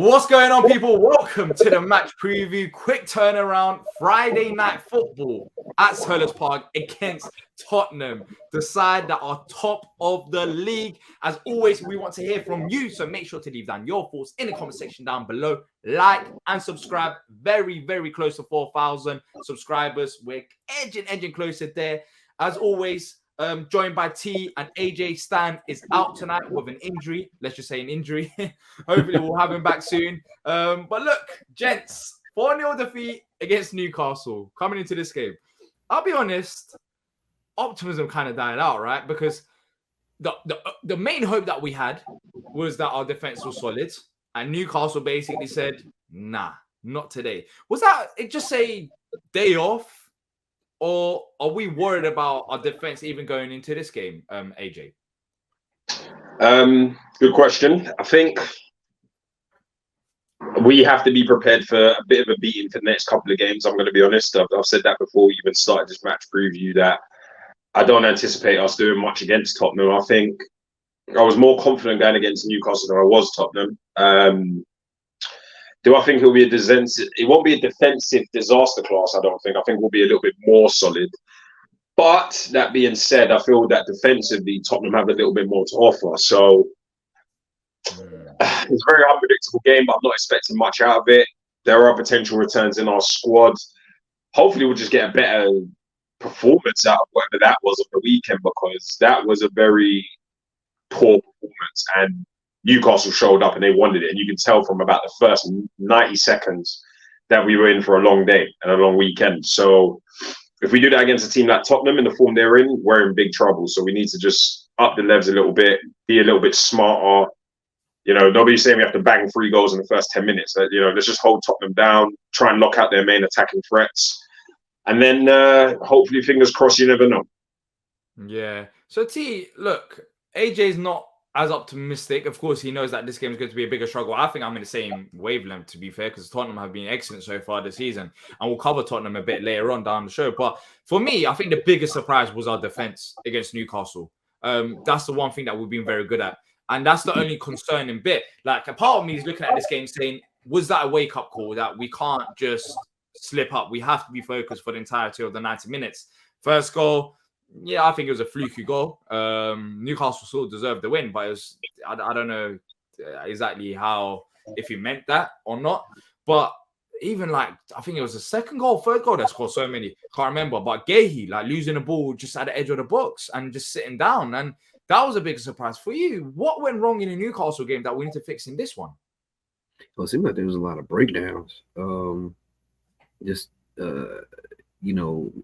What's going on, people? Welcome to the match preview. Quick turnaround. Friday night football at Selhurst Park against Tottenham, the side that are top of the league. As always, we want to hear from you, so make sure to leave down your thoughts in the comment section down below. Like and subscribe. Very, very close to 4,000 subscribers. We're edging closer there. As always, joined by T and AJ. Stan is out tonight with an injury. Let's just say an injury. Hopefully, we'll have him back soon. But look, gents, 4-0 defeat against Newcastle coming into this game. I'll be honest, optimism kind of died out, right? Because the main hope that we had was that our defense was solid. And Newcastle basically said, nah, not today. Was that just a day off? Or are we worried about our defense even going into this game, AJ? Good question. I think we have to be prepared for a bit of a beating for the next couple of games. I'm going to be honest. I've said that before we even started this match preview that I don't anticipate us doing much against Tottenham. I think I was more confident going against Newcastle than I was Tottenham. Do I think it'll be it won't be a defensive disaster class, I don't think. I think we'll be a little bit more solid. But that being said, I feel that defensively, Tottenham have a little bit more to offer. So it's a very unpredictable game, but I'm not expecting much out of it. There are potential returns in our squad. Hopefully, we'll just get a better performance out of whatever that was on the weekend, because that was a very poor performance. And Newcastle showed up and they wanted it. And you can tell from about the first 90 seconds that we were in for a long day and a long weekend. So if we do that against a team like Tottenham in the form they're in, we're in big trouble. So we need to just up the levels a little bit, be a little bit smarter. You know, nobody's saying we have to bang 3 goals in the first 10 minutes. You know, let's just hold Tottenham down, try and lock out their main attacking threats. And then hopefully, fingers crossed, you never know. Yeah. So T, look, AJ's not as optimistic. Of course, he knows that this game is going to be a bigger struggle. I think I'm in the same wavelength, to be fair, because Tottenham have been excellent so far this season. And we'll cover Tottenham a bit later on down the show. But for me, I think the biggest surprise was our defense against Newcastle. That's the one thing that we've been very good at. And that's the only concerning bit. Like, a part of me is looking at this game saying, was that a wake-up call that we can't just slip up? We have to be focused for the entirety of the 90 minutes. First goal, yeah, I think it was a fluky goal. Newcastle still deserved the win, but it was, I don't know exactly if he meant that or not. But even like, I think it was the second goal, third goal that scored so many. Can't remember. But Gahey, like losing the ball just at the edge of the box and just sitting down. And that was a big surprise for you. What went wrong in the Newcastle game that we need to fix in this one? Well, it seemed like there was a lot of breakdowns.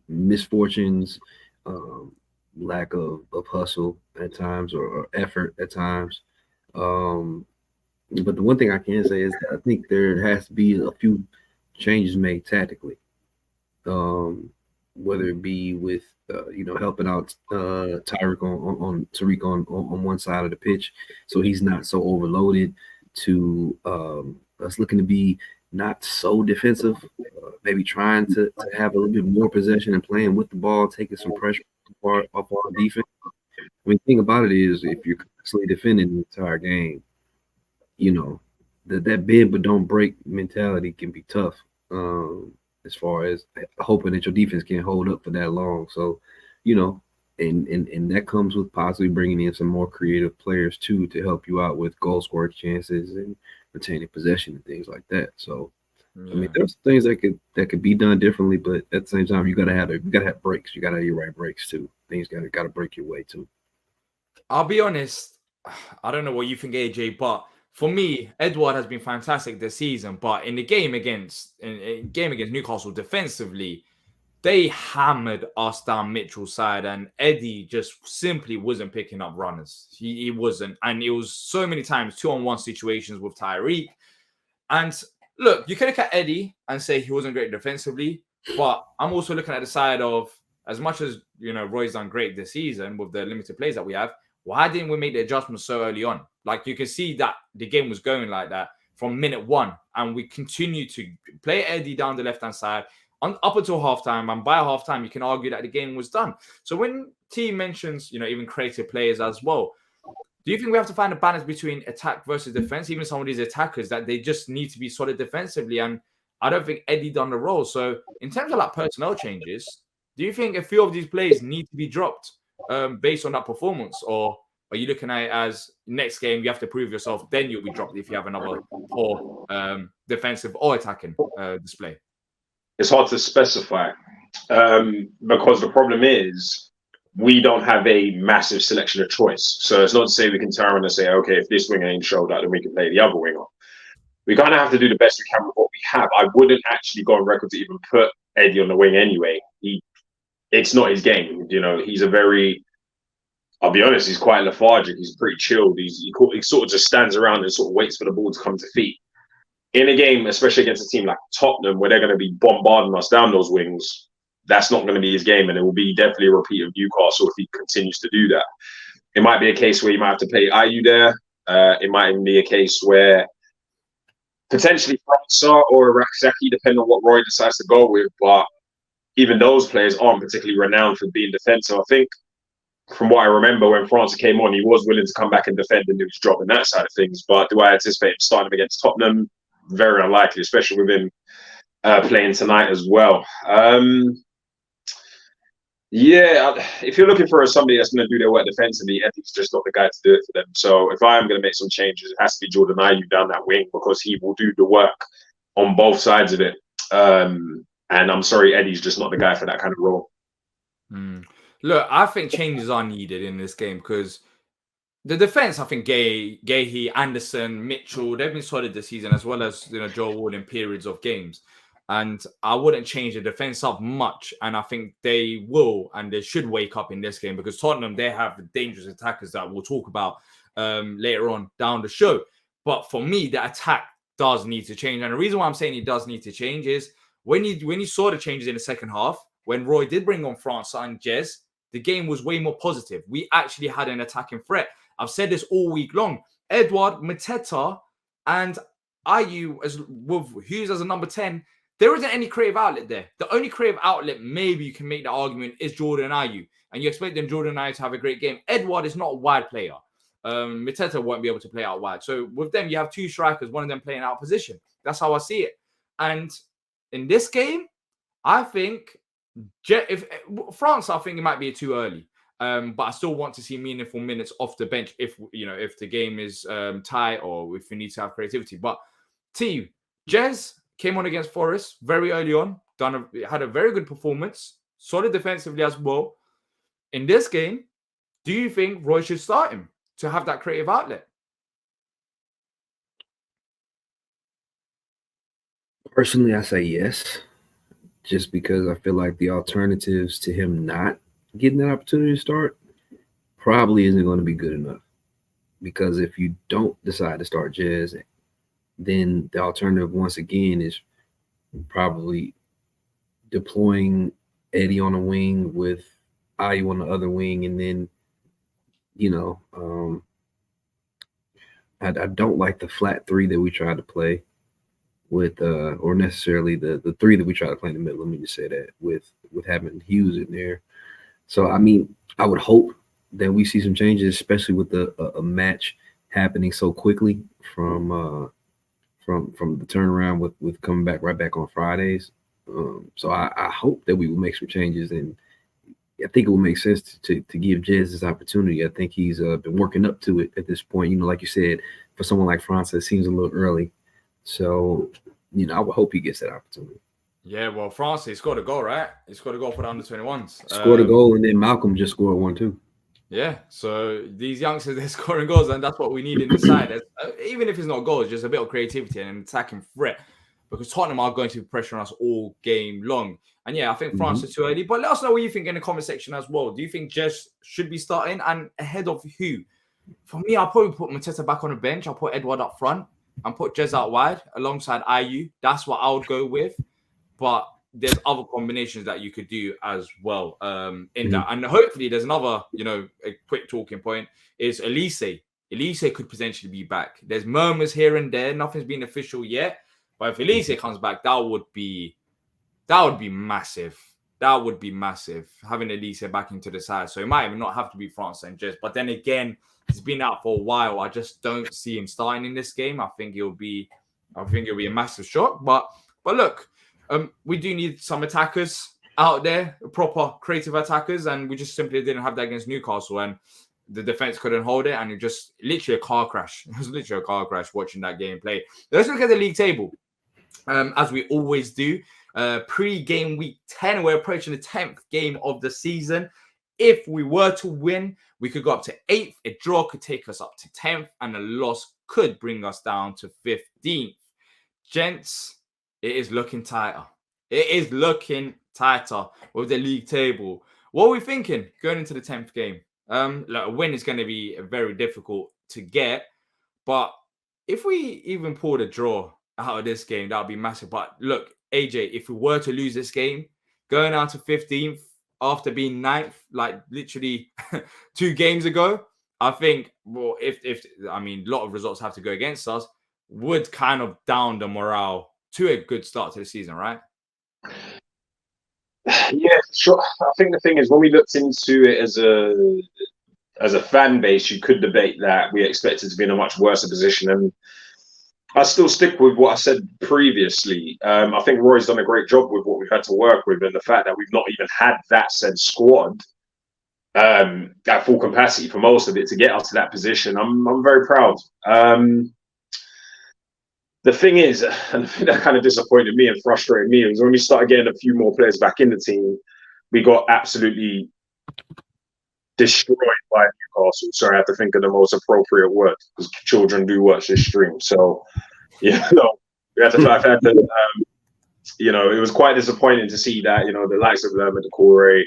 Misfortunes. Lack of hustle at times or effort at times. But the one thing I can say is that I think there has to be a few changes made tactically, whether it be with helping out Tariq on one side of the pitch, so he's not so overloaded, to us looking to be not so defensive, maybe trying to have a little bit more possession and playing with the ball, taking some pressure off our defense. I mean, the thing about it is, if you're constantly defending the entire game, you know, that bend but don't break mentality can be tough, as far as hoping that your defense can't hold up for that long. So, and that comes with possibly bringing in some more creative players too, to help you out with goal scoring chances and retaining possession and things like that. So, yeah. I mean, there's things that could be done differently, but at the same time, you gotta have breaks. You gotta have your right breaks too. Things gotta break your way too. I'll be honest, I don't know what you think, AJ, but for me, Edouard has been fantastic this season. But in the game against Newcastle, defensively, they hammered us down Mitchell's side, and Eddie just simply wasn't picking up runners. He wasn't, and it was so many times 2-on-1 situations with Tyreek. And look, you can look at Eddie and say he wasn't great defensively, but I'm also looking at the side of, as much as Roy's done great this season with the limited plays that we have, why didn't we make the adjustments so early on? Like, you can see that the game was going like that from minute 1, and we continue to play Eddie down the left-hand side up until halftime, and by halftime, you can argue that the game was done. So when T mentions, even creative players as well, Do you think we have to find a balance between attack versus defense? Even some of these attackers that they just need to be solid defensively, and I don't think Eddie done the role. So in terms of like personnel changes, do you think a few of these players need to be dropped based on that performance, or are you looking at it as next game you have to prove yourself, then you'll be dropped if you have another poor defensive or attacking display? It's hard to specify because the problem is we don't have a massive selection of choice. So it's not to say we can turn around and say, okay, if this winger ain't showed up, then we can play the other winger. We kind of have to do the best we can with what we have. I wouldn't actually go on record to even put Eddie on the wing anyway. It's not his game. You know, he's a very, I'll be honest, he's quite lethargic. He's pretty chilled. He sort of just stands around and sort of waits for the ball to come to feet. In a game, especially against a team like Tottenham, where they're going to be bombarding us down those wings, that's not going to be his game. And it will be definitely a repeat of Newcastle if he continues to do that. It might be a case where you might have to play Ayew there. It might even be a case where potentially Francois or Raksaki, depending on what Roy decides to go with. But even those players aren't particularly renowned for being defensive. I think from what I remember, when Francis came on, he was willing to come back and defend and do his job in that side of things. But do I anticipate him starting against Tottenham? Very unlikely, especially with him playing tonight as well. If you're looking for somebody that's going to do their work defensively, Eddie's just not the guy to do it for them. So if I am going to make some changes, it has to be Jordan Ayew down that wing because he will do the work on both sides of it. And I'm sorry, Eddie's just not the guy for that kind of role. Look, I think changes are needed in this game because the defense, I think Gahey, Anderson, Mitchell, they've been solid this season, as well as Joe Ward in periods of games. And I wouldn't change the defense up much. And I think they will and they should wake up in this game because Tottenham, they have the dangerous attackers that we'll talk about later on down the show. But for me, the attack does need to change. And the reason why I'm saying it does need to change is when you saw the changes in the second half, when Roy did bring on France and Jez, the game was way more positive. We actually had an attacking threat. I've said this all week long. Edouard, Mateta, and Ayew with Hughes as a number 10, there isn't any creative outlet there. The only creative outlet, maybe you can make the argument, is Jordan Ayew. And you expect Jordan Ayew to have a great game. Edouard is not a wide player. Mateta won't be able to play out wide. So with them, you have two strikers, one of them playing out position. That's how I see it. And in this game, I think if France, I think it might be too early. But I still want to see meaningful minutes off the bench if the game is tight or if we need to have creativity. But team, Jez came on against Forest very early on, had a very good performance, solid defensively as well. In this game, do you think Roy should start him to have that creative outlet? Personally, I say yes, just because I feel like the alternatives to him not getting that opportunity to start probably isn't going to be good enough. Because if you don't decide to start Jez, then the alternative once again is probably deploying Eddie on the wing with Ayew on the other wing, and then I don't like the flat three that we tried to play with or necessarily the three that we tried to play in the middle. Let me just say that with having Hughes in there. So I mean, I would hope that we see some changes, especially with a match happening so quickly from the turnaround with coming back right back on Fridays. So I hope that we will make some changes, and I think it will make sense to give Jez this opportunity. I think he's been working up to it at this point. Like you said, for someone like France, it seems a little early. So, I would hope he gets that opportunity. Yeah, well, France, he scored a goal, right? He scored a goal for the under-21s. Scored a goal, and then Malcolm just scored one too. Yeah, so these youngsters, they're scoring goals, and that's what we need in the side. Even if it's not goals, just a bit of creativity and an attacking threat, because Tottenham are going to be pressuring us all game long. And yeah, I think France is too early, but let us know what you think in the comment section as well. Do you think Jez should be starting, and ahead of who? For me, I'll probably put Mateta back on the bench. I'll put Edouard up front and put Jez out wide alongside Ayew. That's what I would go with. But there's other combinations that you could do as well in that. And hopefully there's another, a quick talking point is Elise. Elise could potentially be back. There's murmurs here and there. Nothing's been official yet. But if Elise comes back, that would be massive. That would be massive, having Elise back into the side. So it might even not have to be France and Jez. But then again, He's been out for a while. I just don't see him starting in this game. I think it'll be a massive shock. But look, we do need some attackers out there, proper creative attackers, and we just simply didn't have that against Newcastle, and the defense couldn't hold it, and it just literally a car crash. It was literally a car crash watching that game play. Let's look at the league table, as we always do. Pre-game week 10, we're approaching the 10th game of the season. If we were to win, we could go up to 8th. A draw could take us up to 10th, and a loss could bring us down to 15th. Gents, it is looking tighter. It is looking tighter with the league table. What are we thinking going into the 10th game? A win is going to be very difficult to get, but if we even pulled a draw out of this game, that would be massive. But look, AJ, if we were to lose this game, going out to 15th after being 9th, like literally 2 games ago, I think, well, if a lot of results have to go against us, would kind of down the morale to a good start to the season, right? Yeah, sure. I think the thing is, when we looked into it as a fan base, you could debate that we expected to be in a much worse position. And I still stick with what I said previously. I think Roy's done a great job with what we've had to work with, and the fact that we've not even had that said squad at full capacity for most of it to get us to that position. I'm very proud. The thing is, and the thing that kind of disappointed me and frustrated me was when we started getting a few more players back in the team, we got absolutely destroyed by Newcastle. Sorry, I have to think of the most appropriate word because children do watch this stream. So, we had to it was quite disappointing to see that, the likes of them, Decore,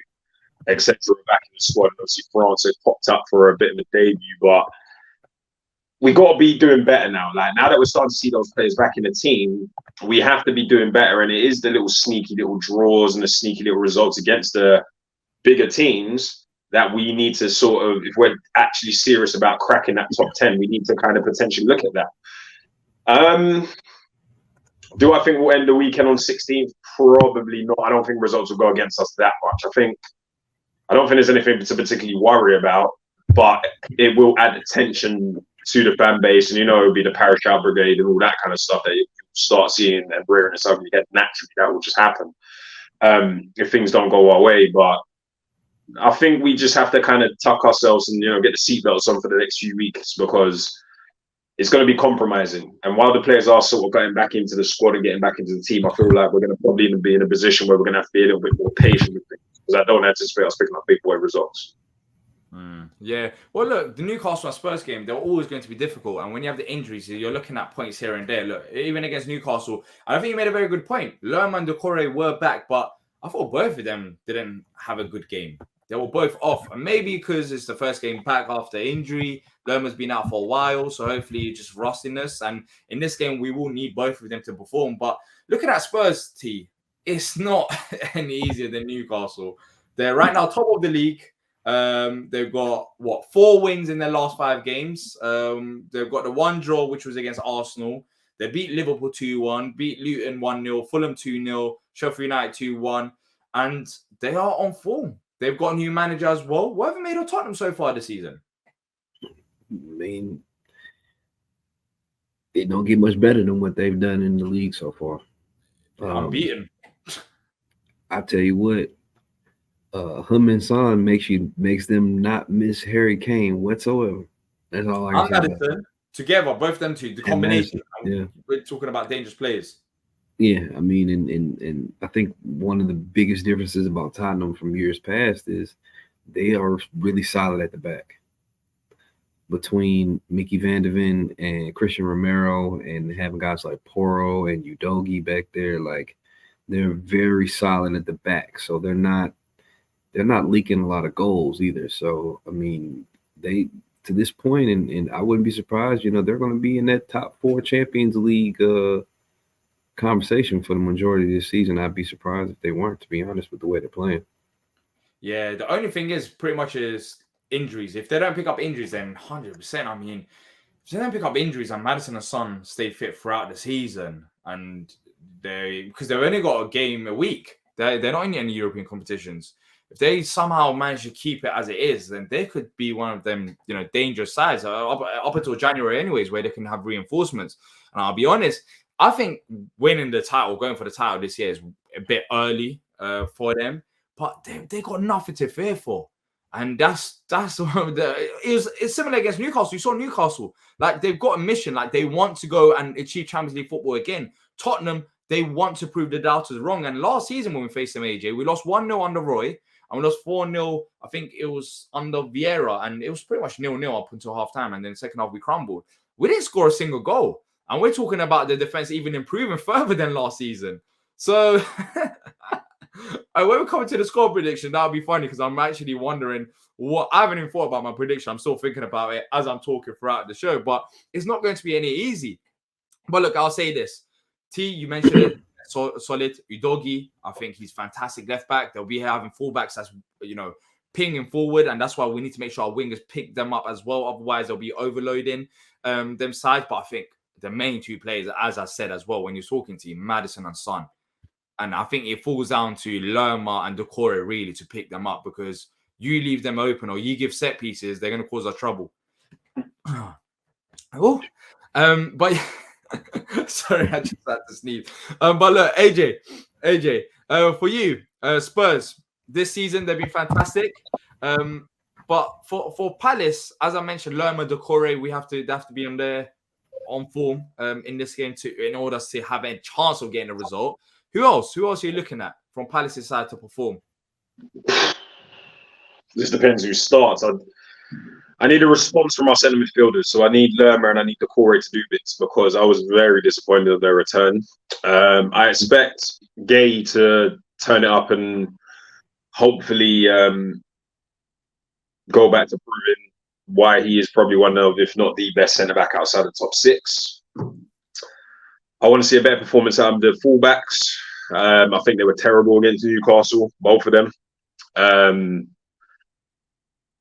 etc., back in the squad. And obviously, France had popped up for a bit of a debut, but we got to be doing better now. Like, now that we're starting to see those players back in the team, we have to be doing better. And it is the little sneaky little draws and the sneaky little results against the bigger teams that we need to sort of, if we're actually serious about cracking that top 10, we need to kind of potentially look at that. Do I think we'll end the weekend on 16th? Probably not. I don't think results will go against us that much. I don't think there's anything to particularly worry about, but it will add attention to the fan base, and it'll be the parish out brigade and all that kind of stuff that you start seeing and rearing its ugly head naturally. That will just happen if things don't go our way. But I think we just have to kind of tuck ourselves and get the seatbelts on for the next few weeks, because it's going to be compromising. And while the players are sort of getting back into the squad and getting back into the team, I feel like we're going to probably even be in a position where we're going to have to be a little bit more patient with things, because I don't anticipate us picking up big boy results. Yeah. Well, look, the Newcastle and Spurs game, they're always going to be difficult. And when you have the injuries, you're looking at points here and there. Look, even against Newcastle, I think you made a very good point. Lerma and Decore were back, but I thought both of them didn't have a good game. They were both off. And maybe because it's the first game back after injury, Lerma's been out for a while, so hopefully just rustiness. And in this game, we will need both of them to perform. But look at that Spurs team. It's not any easier than Newcastle. They're right now top of the league. They've got 4 wins in their last 5 games. They've got the 1 draw, which was against Arsenal. They beat Liverpool 2-1, beat Luton 1-0, Fulham 2-0, Sheffield United 2-1, and they are on form. They've got a new manager as well. What have they made of Tottenham so far this season? I mean, it don't get much better than what they've done in the league so far. Unbeaten. I tell you what, Heung-min Son makes them not miss Harry Kane whatsoever. That's all I can say. Together, both them two, the combination. Yeah. We're talking about dangerous players. Yeah, I mean, and I think one of the biggest differences about Tottenham from years past is they are really solid at the back. Between Mickey Van de Ven and Christian Romero, and having guys like Porro and Udogie back there, like, they're very solid at the back. So they're not leaking a lot of goals either. So I mean, they to this point, and I wouldn't be surprised, they're going to be in that top 4 Champions League conversation for the majority of this season. I'd be surprised if they weren't, to be honest, with the way they're playing. Yeah, the only thing is pretty much is injuries. If they don't pick up injuries, then 100%. I mean, if they don't pick up injuries and Maddison and Son stay fit throughout the season, and because they've only got a game a week, they're not in any European competitions. if they somehow manage to keep it as it is, then they could be one of them, dangerous sides up until January, anyways, where they can have reinforcements. And I'll be honest, I think winning the title, going for the title this year is a bit early for them, but they got nothing to fear for. And that's it's similar against Newcastle. You saw Newcastle, like they've got a mission, like they want to go and achieve Champions League football again. Tottenham, they want to prove the doubters wrong. And last season when we faced them, AJ, we lost 1-0 under Roy, and we lost 4-0. I think it was under Vieira, and it was pretty much 0-0 up until half time. And then second half we crumbled. We didn't score a single goal, and we're talking about the defense even improving further than last season. So. When we come to the score prediction, that'll be funny because I'm actually wondering what I haven't even thought about my prediction. I'm still thinking about it as I'm talking throughout the show, but it's not going to be any easy. But look, I'll say this. T, you mentioned it, solid. Udogie, I think he's fantastic left back. They'll be having fullbacks that's, pinging forward, and that's why we need to make sure our wingers pick them up as well. Otherwise, they'll be overloading them sides. But I think the main two players, as I said as well, when you're talking to Maddison and Son, and I think it falls down to Lerma and Decore really to pick them up, because you leave them open or you give set pieces, they're going to cause us trouble. But sorry, I just had to sneeze. But look, AJ, for you, Spurs this season they've been fantastic. But for Palace, as I mentioned, Lerma, Decore, they have to be on form in this game in order to have a chance of getting a result. Who else are you looking at from Palace's side to perform? This depends who starts. I need a response from our centre midfielders. So I need Lerma and I need Decore to do bits, because I was very disappointed at their return. I expect Gay to turn it up and hopefully go back to proving why he is probably one of, if not the best centre-back outside the top six. I want to see a better performance out of the fullbacks. I think they were terrible against Newcastle, both of them. And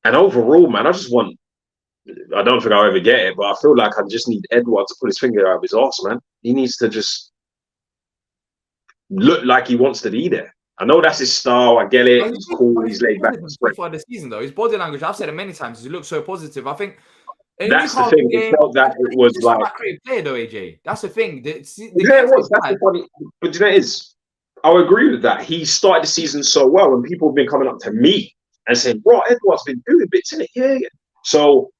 overall, man, I don't think I'll ever get it, but I feel like I just need Edward to put his finger out of his arse, man. He needs to just look like he wants to be there. I know that's his style. I get it. He's cool. He's laid back. For the season, though, his body language, I've said it many times, he looks so positive. I think that's the thing. It felt that it was like a creative player, though, AJ. That's the thing. It was. That's the funny. But you know, I'll agree with that. He started the season so well, and people have been coming up to me and saying, "Bro, Edward's been doing bits in it." Yeah. So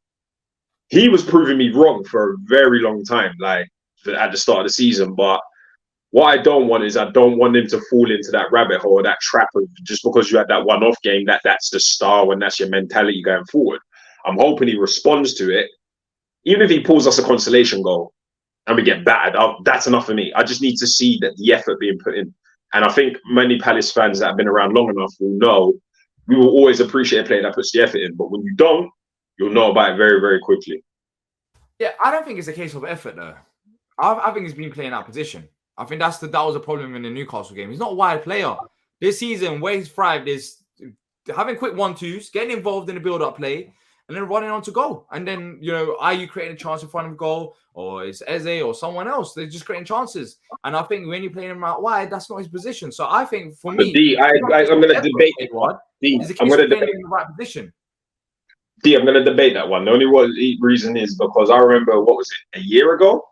he was proving me wrong for a very long time, like at the start of the season. But what I don't want is I don't want him to fall into that rabbit hole, that trap of just because you had that one-off game, that's the style and that's your mentality going forward. I'm hoping he responds to it. Even if he pulls us a consolation goal and we get battered, that's enough for me. I just need to see that the effort being put in. And I think many Palace fans that have been around long enough will know we will always appreciate a player that puts the effort in. But when you don't, you'll know about it very, very quickly. Yeah, I don't think it's a case of effort, though. I think he's been playing out position. I think that was a problem in the Newcastle game. He's not a wide player. This season, where he's thrived is having quick 1-2s, getting involved in the build-up play, and then running on to goal. And then, are you creating a chance in front of goal, or it's Eze or someone else? They're just creating chances. And I think when you're playing him out wide, that's not his position. So I think for me, I'm going to debate Edward. I'm going to debate in the right position. I'm going to debate that one. The only reason is because I remember, what was it, a year ago,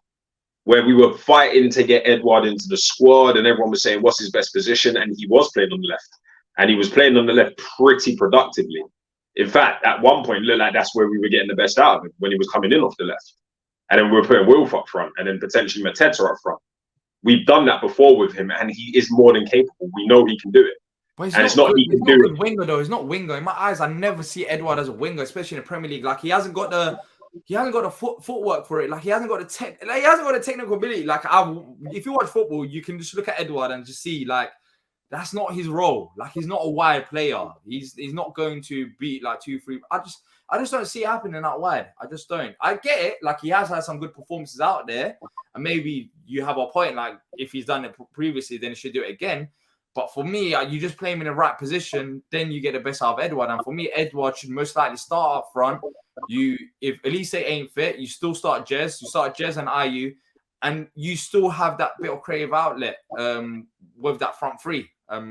where we were fighting to get Edward into the squad and everyone was saying, what's his best position? And he was playing on the left. And he was playing on the left pretty productively. In fact, at one point, it looked like that's where we were getting the best out of him, when he was coming in off the left. And then we were putting Wilf up front and then potentially Mateta up front. We've done that before with him and he is more than capable. We know he can do it. But it's not he can do it. Winger, though. He's not winger. In my eyes, I never see Edward as a winger, especially in the Premier League. Like, he hasn't got the footwork for it. Like, he hasn't got the technical ability. Like, if you watch football, you can just look at Edward and just see, like, that's not his role. Like, he's not a wide player. He's not going to beat like 2-3. I just don't see it happening out wide. I just don't. I get it. Like, he has had some good performances out there, and maybe you have a point. Like, if he's done it previously, then he should do it again. But for me, you just play him in the right position, then you get the best out of Edward. And for me, Edward should most likely start up front. If Elise ain't fit, you still start Jez. You start Jez and Ayew, and you still have that bit of creative outlet with that front three.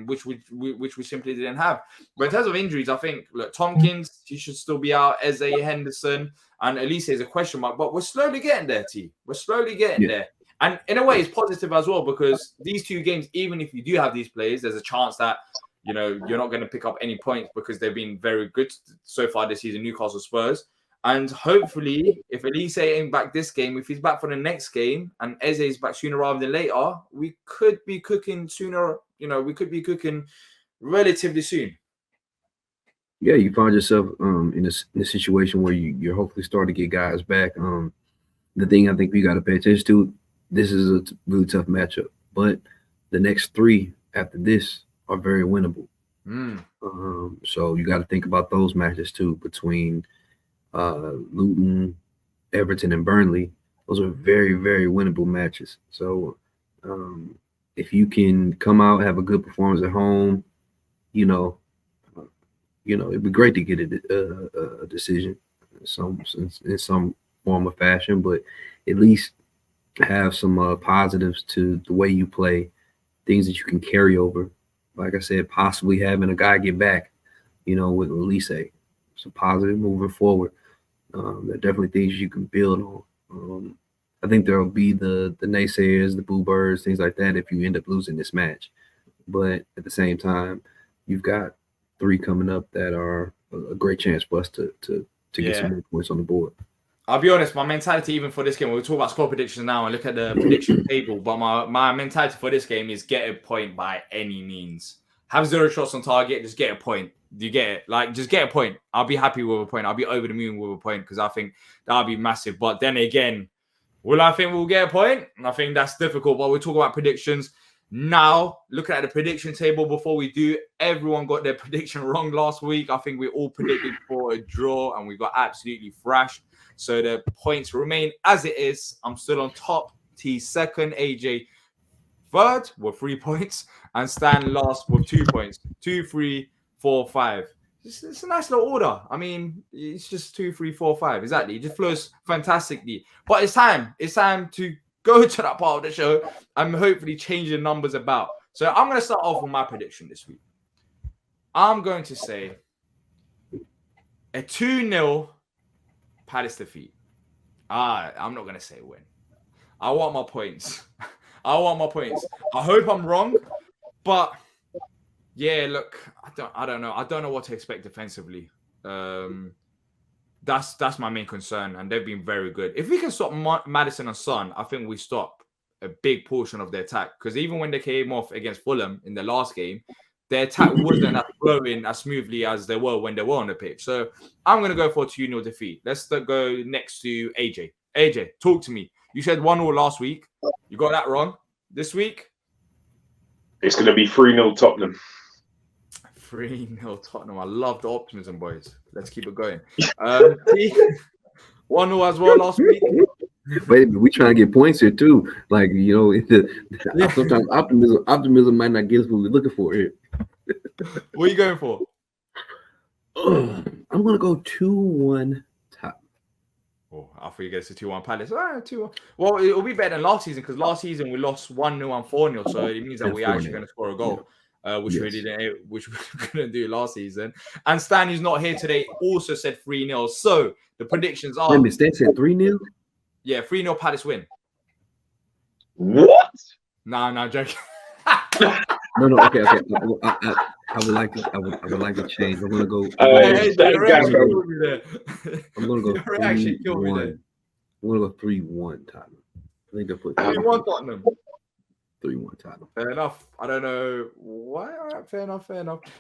which we simply didn't have. But in terms of injuries, I think look, Tompkins, he should still be out. Eze, Henderson, and Elise is a question mark. But we're slowly getting there, T. We're slowly getting there. And in a way, it's positive as well because these two games, even if you do have these players, there's a chance that you're not going to pick up any points because they've been very good so far this season. Newcastle, Spurs. And hopefully, if Elise ain't back this game, if he's back for the next game and Eze is back sooner rather than later, we could be cooking sooner. We could be cooking relatively soon. Yeah, you find yourself in a situation where you're hopefully starting to get guys back. The thing I think we got to pay attention to, this is a really tough matchup, but the next 3 after this are very winnable. So you got to think about those matches too between Luton, Everton, and Burnley. Those are very, very winnable matches. So if you can come out, have a good performance at home, it'd be great to get a decision in some form of fashion, but at least have some positives to the way you play, things that you can carry over. Like I said, possibly having a guy get back, with Elise. So positive moving forward. There are definitely things you can build on. I think there will be the naysayers, the boo birds, things like that if you end up losing this match. But at the same time, you've got 3 coming up that are a great chance for us to get some more points on the board. I'll be honest, my mentality even for this game, we'll talk about score predictions now and look at the prediction table, but my mentality for this game is get a point by any means. Have 0 shots on target, just get a point. You get it? Just get a point. I'll be happy with a point. I'll be over the moon with a point because I think that'll be massive. But then again, will I think we'll get a point? I think that's difficult, but we'll talk about predictions. Now, looking at the prediction table before we do, everyone got their prediction wrong last week. I think we all predicted for a draw and we got absolutely thrashed. So the points remain as it is. I'm still on top. T second, AJ third with 3 points, and Stan last with 2 points. 2, 3, 4, 5. It's a nice little order. I mean, it's just 2, 3, 4, 5. Exactly. It just flows fantastically. But it's time. It's time to go to that part of the show and hopefully change the numbers about. So I'm going to start off with my prediction this week. I'm going to say a 2-0 Palace defeat. I'm not going to say win. I want my points. I hope I'm wrong, but yeah, look, I don't know. I don't know what to expect defensively. That's my main concern, and they've been very good. If we can stop Maddison and Son, I think we stop a big portion of their attack. Because even when they came off against Fulham in the last game, their attack wasn't as flowing as smoothly as they were when they were on the pitch. So I'm going to go for a 2-0 defeat. Let's go next to AJ. AJ, talk to me. You said 1-0 last week. You got that wrong. This week? It's going to be 3-0 Tottenham. 3-0 Tottenham. I love the optimism, boys. Let's keep it going. 1-0 as well last week. Wait, we trying to get points here too. Sometimes optimism might not get us what we're looking for here. What are you going for? I'm gonna go 2-1 top. Oh, I thought you guys said 2-1 Palace. 2-1. Well, it'll be better than last season because last season we lost 1-0 and 4-0, so it means that we're actually going to score a goal. Which we couldn't do last season. And Stan, who's not here today, also said 3-0. So the predictions are. Wait, Stan said 3-0? Yeah, 3-0 Palace win. What? No, joking. No. Okay. I would like to change. I'm gonna go. I'm gonna go 3-1. I'm gonna go 3-1 Tottenham. I think I put 3-1 Tottenham. 3-1 Tottenham. Fair enough. I don't know why. All right, fair enough.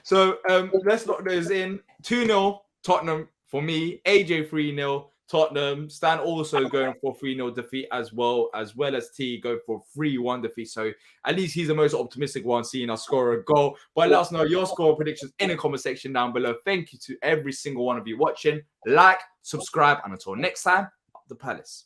So let's lock those in. 2-0 Tottenham for me. AJ 3-0 Tottenham. Stan also going for 3-0 defeat as well as T go for 3-1 defeat. So at least he's the most optimistic one, seeing us score a goal. But let us know your score predictions in the comment section down below. Thank you to every single one of you watching. Like, subscribe, and until next time, up the Palace.